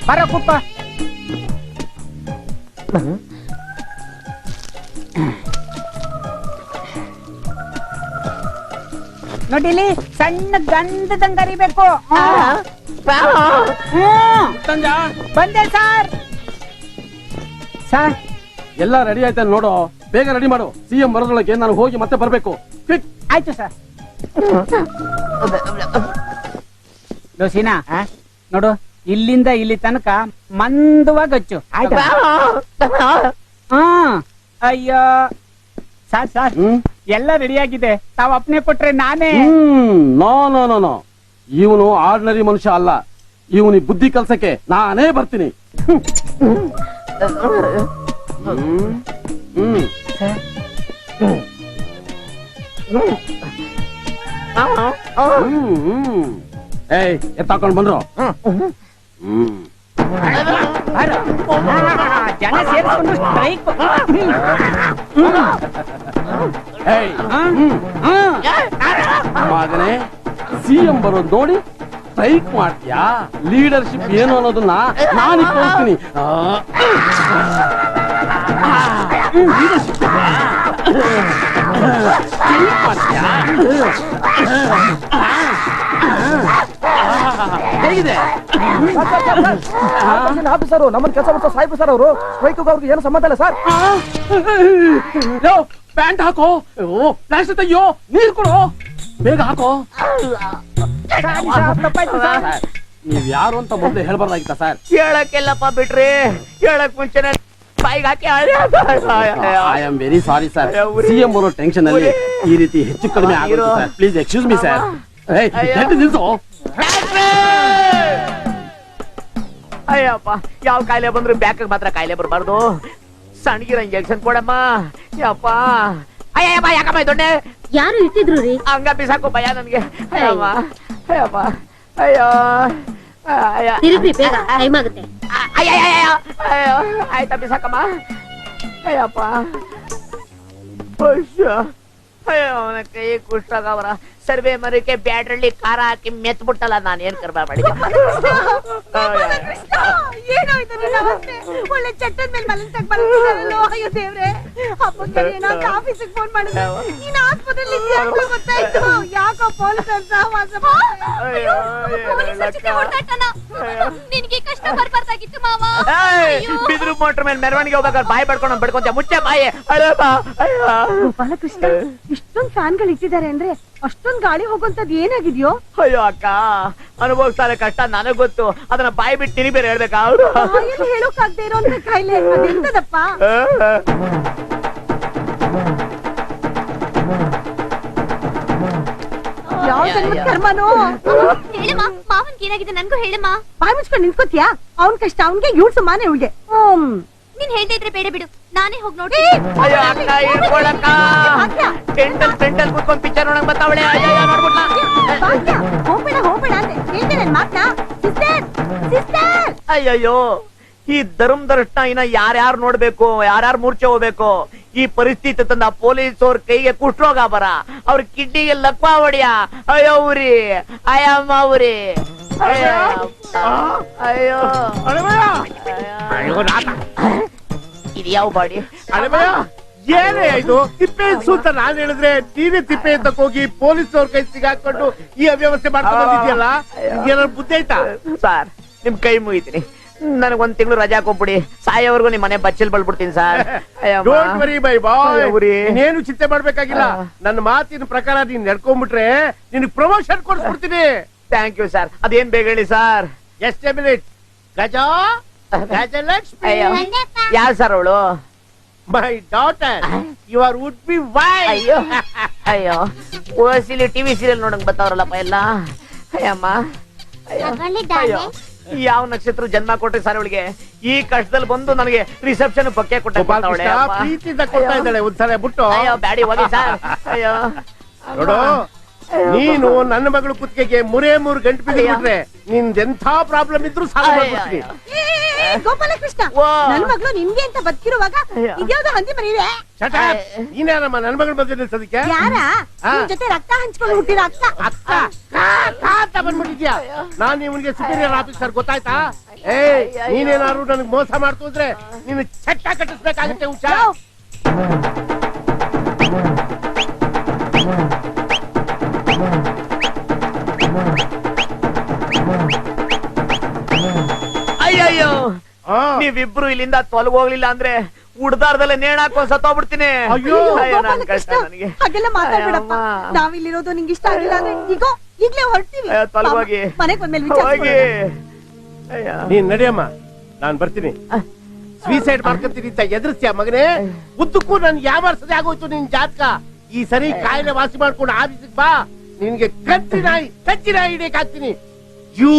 ಬರ ಕೂತ ನೋಡಿಲಿ ಸಣ್ಣ ಗಂಧದಂಗ ಅರಿಬೇಕು. ಬಂದೆ ಸರ್. ಸರ್ ಎಲ್ಲ ರೆಡಿ ಆಯ್ತಾ ನೋಡು, ಬೇಗ ರೆಡಿ ಮಾಡು. ಸಿಎಂ ಬರೋದ್ರೊಳಗೆ ನಾನು ಹೋಗಿ ಮತ್ತೆ ಬರ್ಬೇಕು. ಆಯ್ತು ಸರ್. ದೋಸಿನಾ ನೋಡು, ಇಲ್ಲಿಂದ ಇಲ್ಲಿ ತನಕ ಮಂದವಾಗಿ ಹಚ್ಚು. ಅಯ್ಯೋ ಸಾರ್ ಸಾರ್, ಎಲ್ಲ ರೆಡಿ ಆಗಿದೆ. ತಾವ್ ಅಪ್ನೆ ಕೊಟ್ರೆ ನಾನೇ. ನೋ ನೋ ನೋ ನೋ, ಇವನು ಆರ್ಡಿನರಿ ಮನುಷ್ಯ ಅಲ್ಲ. ಇವನಿಗೆ ಬುದ್ಧಿ ಕಲ್ಸಕ್ಕೆ ನಾನೇ ಬರ್ತೀನಿ. ಏಯ್ ಎತ್ತಾಕೊಂಡ್ ಬಂದ್ರು. ಜನ ಸೇರಿಸ್ಕೊಂಡು ಸ್ಟ್ರೈಕ್. ಮಗನೇ, ಸಿಎಂ ಬರೋದು ನೋಡಿ ಸ್ಟ್ರೈಕ್ ಮಾಡ್ತೀಯಾ? ಲೀಡರ್ಶಿಪ್ ಏನು ಅನ್ನೋದನ್ನ ನಾನು ತೋರಿಸ್ತೀನಿ. ಹೇಗಿದೆ ಆಫೀಸರು ನಮ್ಮನ್ನ ಕೆಲಸ ಮಾಡ್ತಾ ಸಾಯ್ಬು ಸರ್ ಅವರು. ಸ್ಟ್ರೈಕ್ ಅವ್ರಿಗೆ ಏನು ಸಂಬಂಧ ಇಲ್ಲ ಸರ್. ಪ್ಯಾಂಟ್ ಹಾಕೋ, ಪ್ಲಾಸ್ಟಿಕ್ ತೆಗಿಯೋ, ನೀರ್ ಕೊಡು, ಬೇಗ ಹಾಕೋ. ನೀವ್ ಯಾರು ಅಂತ ಮೊದಲೇ ಹೇಳ್ಬಾರ್ದಾಗಿತ್ತ ಸರ್? ಹೇಳಕ್ಕೆಲ್ಲಪ್ಪ ಬಿಟ್ರಿ, ಹೇಳಕ್ ಮುಂಚೆನೆ ಬಾಯಿಗೆ ಹಾಕಿ. I am very sorry sir. CM ಬರೋ ಟೆನ್ಷನ್ ಅಲ್ಲಿ ಈ ರೀತಿ ಹೆಚ್ಚು ಕಡಿಮೆ ಆಗುತ್ತೆ sir. Please excuse me sir. ನಿಲ್ಸು. ಅಯ್ಯಪ್ಪ, ಯಾವ ಕಾಯಿಲೆ ಬಂದ್ರು ಬ್ಯಾಕ್ ಮಾತ್ರ ಕಾಯಿಲೆ ಬರಬಾರ್ದು. ಸಣ್ಣಗಿರ ಇಂಜೆಕ್ಷನ್ ಕೊಡಮ್ಮ. ಯಪ್ಪ ಅಯ್ಯಪ್ಪ, ಯಾಕಮ್ಮ ದೊಡ್ಡೆ ಯಾರು ಇಟ್ಟಿದ್ರು ರೀ? ಹಂಗ ಬಿಸಾಕು ಭಯ ನನ್ಗೆ. ಅಯ್ಯಮ್ಮ ಅಯ್ಯಪ್ಪ, ಅಯ್ಯೋ ತಿರುಗ್ರಿ, ಬೇಗ ಟೈಮ್ ಆಗುತ್ತೆ. ಅಯ್ಯೋ ಆಯ್ತಾ ಬಿಸಾಕಮ್ಮ. ಅಯ್ಯಪ್ಪ ಅಯ್ಯೋ, ಅವನ ಕೈ ಕುಷ್ಟಾಗವರ ಸರ್ವೆ ಮರಕ್ಕೆ ಬ್ಯಾಟ್ರಲ್ಲಿ ಖಾರ ಹಾಕಿ ಮೆತ್ಬಿಟ್ಟಲ್ಲ. ನಾನು ಏನ್ ಕರ್ಬ ಮಾಡಿದ್ದೆ? ಒಳ್ಳೆ ಚಟ್ಟದ ಮೇಲೆ ಮಲಗ್ಸಕ್ ಬರ್ತಿದಾರಲ್ಲೋ. ಅಯ್ಯೋ ದೇವ್ರೆ, ಹಬ್ಬಕ್ಕೆ ಆಫೀಸಿಗೆ ಫೋನ್ ಮಾಡಿದ್ರೆ ನೀನ್ ಆಸ್ಪತ್ರೆಯಲ್ಲಿ ಗೊತ್ತಾಯ್ತು. ಯಾಕೋ ಪೊಲೀಸರು ಸಹವಾಸ. ನಿನ್ಗೆ ಕಷ್ಟ ಬರ್ಬಾರ್ದಾಗಿತ್ತು ಮಾವ. ಬಿದ್ರು ಮೋಟ್ರ್ ಮೇಲೆ ಮೆರವಣಿಗೆ ಹೋಗ್ಬೇಕಾದ್ರೆ ಬಾಯಿ ಪಡ್ಕೊಂಡು ಬಿಡ್ಕೊಂತ ಮುಚ್ಚೆ ಬಾಯಿ. ಗೋಪಾಲಕೃಷ್ಣ, ಇಷ್ಟೊಂದ್ ಫ್ಯಾನ್ಗಳು ಇಟ್ಟಿದ್ದಾರೆ ಅಂದ್ರೆ ಅಷ್ಟೊಂದ್ ಗಾಳಿ ಹೋಗುವಂತದ್ ಏನಾಗಿದ್ಯೋ? ಅಯ್ಯೋ ಅಕ್ಕ, ಅನುಭವಿಸ್ತಾರೆ ಕಷ್ಟ ನನಗ್ ಗೊತ್ತು. ಅದನ್ನ ಬಾಯಿ ಬಿಟ್ಟು ತಿನಿ ಬೇರೆ ಹೇಳ್ಬೇಕಾ? ಹೇಳೋಕಾಗ್ದೇ ಇರೋಂತ ಕಾಯಿಲೆ ಅದೆಂತದಪ್ಪ? ಕರ್ಮನೋ. ಹೇಳಮ್ಮ, ಮಾವನ್ಗೆ ಏನಾಗಿದೆ ನನ್ಗೂ ಹೇಳಮ್ಮ. ಬಾಯಿ ಮುಚ್ಕೊಂಡು ನಿಂತ್ಕೋತಿಯಾ? ಅವ್ನ್ ಕಷ್ಟ ಅವ್ನ್ಗೆ, ಇವ್ಳ್ ಸುಮಾನೆ ಇವ್ಳಿಗೆ. ನೀನ್ ಹೇಳ್ತಾ ಇದ್ರೆ ಬೇಡ ಬಿಡು, ನಾನೇ ಹೋಗಿ ನೋಡಿ. ಅಯ್ಯೋ ಅಕ್ಕ, ಇಟ್ಕೊಳಕ್ಕ. ಪೆಂಟಲ್ ಕುತ್ಕೊಂಡ್ ಪಿಕ್ಚರ್ ನೋಡಕ್ ಬರ್ತಾವಳೆ. ಅಯ್ಯೋ ನೋಡ್ಬಿಟ್ಲ. ಹೋಗ್ಬೇಡ ಹೋಗ್ಬೇಡ ಅಂತ ಹೇಳ್ತೇನೆ ನನ್ ಮಾತ್ನ. ಸಿಸ್ಟರ್ ಅಯ್ಯಯ್ಯೋ, ಈ ಧರ್ಮದರ್ಶನ ಇನ್ನ ಯಾರ್ಯಾರು ನೋಡ್ಬೇಕು, ಯಾರ್ಯಾರು ಮೂರ್ಛೆ ಹೋಗ್ಬೇಕು? ಈ ಪರಿಸ್ಥಿತಿ ತಂದ ಪೊಲೀಸವ್ರ ಕೈಗೆ ಕುಷ್ಠರೋಗ ಬರ, ಅವ್ರ ಕಿಡ್ನಿಗೆ ಲಕ್ವಾ ಹೊಡಿಯ. ಅಯ್ಯೋ ಉರಿ, ಅಯ್ಯಮ್ಮ ಉರಿ. ಅಯ್ಯೋ ಇದು ಯಾವ ಬಾಡಿ? ಏನೇ ಇದು ತಿಪ್ಪೆ ಸೂತ? ನಾನ್ ಹೇಳಿದ್ರೆ ನೀನೇ ತಿಪ್ಪೆ ಅಂತ ಹೋಗಿ ಪೊಲೀಸ್ ಅವ್ರ ಕೈ ಸಿಗಾಕೊಂಡು ಈ ಅವ್ಯವಸ್ಥೆ ಮಾಡ್ಕೊಂಡು ಬಂದಿದ್ಯಲ್ಲ. ಏನಾದ್ರು ಬುದ್ಧಿ ಆಯ್ತಾ? ಸರ್, ನಿಮ್ ಕೈ ಮುಗಿತೀನಿ. ನನಗೊಂದ್ ತಿಂಗಳು ರಜಾ ಕೊಟ್ಬಿಡಿ. ಸಾಯೋವರೆಗೂ ನಿಮ್ ಮನೆ ಬಚ್ಚಲ್ ಬಳ್ಬಿಡ್ತೀನಿ sir. Don't worry bye boy, ನೀನೇನು ಚಿಂತೆ ಮಾಡ್ಬೇಕಾಗಿಲ್ಲ. ನನ್ನ ಮಾತಿನ ಪ್ರಕಾರ ನೀನ್ ನಡ್ಕೊಂಡ್ಬಿಟ್ರೆ ನಿನ್ ಪ್ರಮೋಷನ್ ಕೊಡ್ಸ್ಬಿಡ್ತೀನಿ. Thank you sir. ಅದೇನ್ ಬೇಗ ಹೇಳಿ ಸರ್. ಎಷ್ಟೇ ಮಿನಿಟ್? ಗಜಲಕ್ಷ್ಮಿ. ಯಾರು ಸರ್ ಅವಳು? My daughter, your would be wife. ಅಯ್ಯೋ ಅಯ್ಯೋ, ಓಸಿಲಿ ಟಿವಿ ಸೀರಿಯಲ್ ನೋಡಂಗ್ ಬರ್ತಾವ್ರಲ್ಲಪ್ಪ ಎಲ್ಲ. ಅಯ್ಯಮ್ಮ, ಅಯ್ಯೋ ಯಾವ ನಕ್ಷತ್ರ ಜನ್ಮ ಕೊಟ್ರಿ ಸರ್ ಅವಳಿಗೆ ಈ ಕಷ್ಟದಲ್ಲಿ ಬಂದು ನನಗೆ ರಿಸೆಪ್ಷನ್ ಬೊಕ್ಕೆ ಗೋಪಾಲ್ ಕೃಷ್ಣ ಪ್ರೀತಿಯಿಂದ ಕೊಡ್ತಾ ಇದ್ದಾಳೆ ಒಂದ್ಸಲ ಬಿಟ್ಟು ಅಯ್ಯೋ ಬ್ಯಾಡಿ ಹೋಗಿ ಸರ್ ಅಯ್ಯೋ ನೋಡು ನೀನು ನನ್ನ ಮಗಳು ಕುತ್ತಿಗೆಗೆ 3 ಗಂಟೆ ಬಿದ್ದುಬಿಟ್ರೆ ನಿಂದೆಂಥ ಪ್ರಾಬ್ಲಮ್ ಇದ್ರೂ ಸಾಲ್ವ್ ಮಾಡ್ಬಿಡ್ತೀನಿ. ಗೋಪಾಲಕೃಷ್ಣ ವಾ. ನನ್ ಮಗಳು ನಿನ್ಗೆ ಅಂತ ಬದುಕಿರುವಾಗ ಇದ್ಯಾವ್ದೋ ಹಂದಿ ಮರಿವೆ ಶಟ ನೀನ್ಯಾರಮ್ಮ ನನ್ನ ಮಗಳು ಬಂದು ನಿಲ್ಸೋದಕ್ಕೆ ಯಾರ ಆ. ನಿನ್ ಜೊತೆ ರಕ್ತ ಹಂಚ್ಕೊಂಡು ಹುಟ್ಟಿರೋ ಅಕ್ಕ ಅಕ್ಕ ಅಂತ ಬಂದ್ಬಿಟ್ಟಿದ್ಯಾ ನಾನ್ ಇವನಿಗೆ ಸುಪೀರಿಯರ್ ಆಫೀಸರ್ ಗೊತ್ತಾಯ್ತಾ ನೀನೇನಾದ್ರು ನನಗೆ ಮೋಸ ಮಾಡ್ತು ಅಂದ್ರೆ ನೀನು ಚಟ್ಟ ಕಟ್ಟಿಸ್ಬೇಕಾಗತ್ತೆ ಹುಷಾರ್. ಅಯ್ಯಯ್ಯೋ ಆ. ನೀವಿಬ್ರು ಇಲ್ಲಿಂದ ತೊಲಗೋಗ್ಲಿಲ್ಲ ಅಂದ್ರೆ ಉಡ್ದಾರ್ದಲ್ಲೇ ನೇಣ್ ಹಾಕೊಂಡ್ ಸತ್ತೋಗ್ಬಿಡ್ತೀನಿ. ಅಯ್ಯೋ. ನನ್ ಕಷ್ಟ ನನಗೆ. ಹಾಗೆಲ್ಲ ಮಾತಾಡ್ಬೇಡಪ್ಪ ಅಯ್ಯಮ್ಮ. ನಾವಿಲ್ಲಿರೋದು ನಿಂಗೆ ಇಷ್ಟ ಆಗಿಲ್ಲ ಅಂದ್ರೆ ಈಗ ಈಗ್ಲೇ ಹೊರಡ್ತೀವಿ ಅಯ್ಯೋ, ತೊಲಗೋಗಿ. ಮನೆಗ್ ಬಂದ್ಮೇಲೆ ಹೋಗಿ ವಿಚಾರಿಸ್ಕೊಳ್ಳೋಣ. ಅಯ್ಯೋ. ನೀನ್ ನಡಿಯಮ್ಮ ನಾನ್ ಬರ್ತೀನಿ. ಸ್ವೀಸೈಡ್ ಮಾಡ್ಕೊತೀನಿ ಅಂತ ಎದುರಿಸ್ತೀಯ ಮಗನೇ. ಉದ್ದಕ್ಕೂ ನನ್ ಯಾವಾರ್ಸದೆ ಆಗೋಯ್ತು ನಿನ್ ಜಾತಕ. ಈ ಸರಿ ಕಾಯಿಲೆ ವಾಸಿ ಮಾಡ್ಕೊಂಡು ಆಫೀಸಿಗೆ ಬಾ. ನಿನ್ಗೆ ಕಚ್ಚಿ ನಾಯಿ ಹಿಡಿಯಕ್ ಹಾಕ್ತೀನಿ. ಯೂ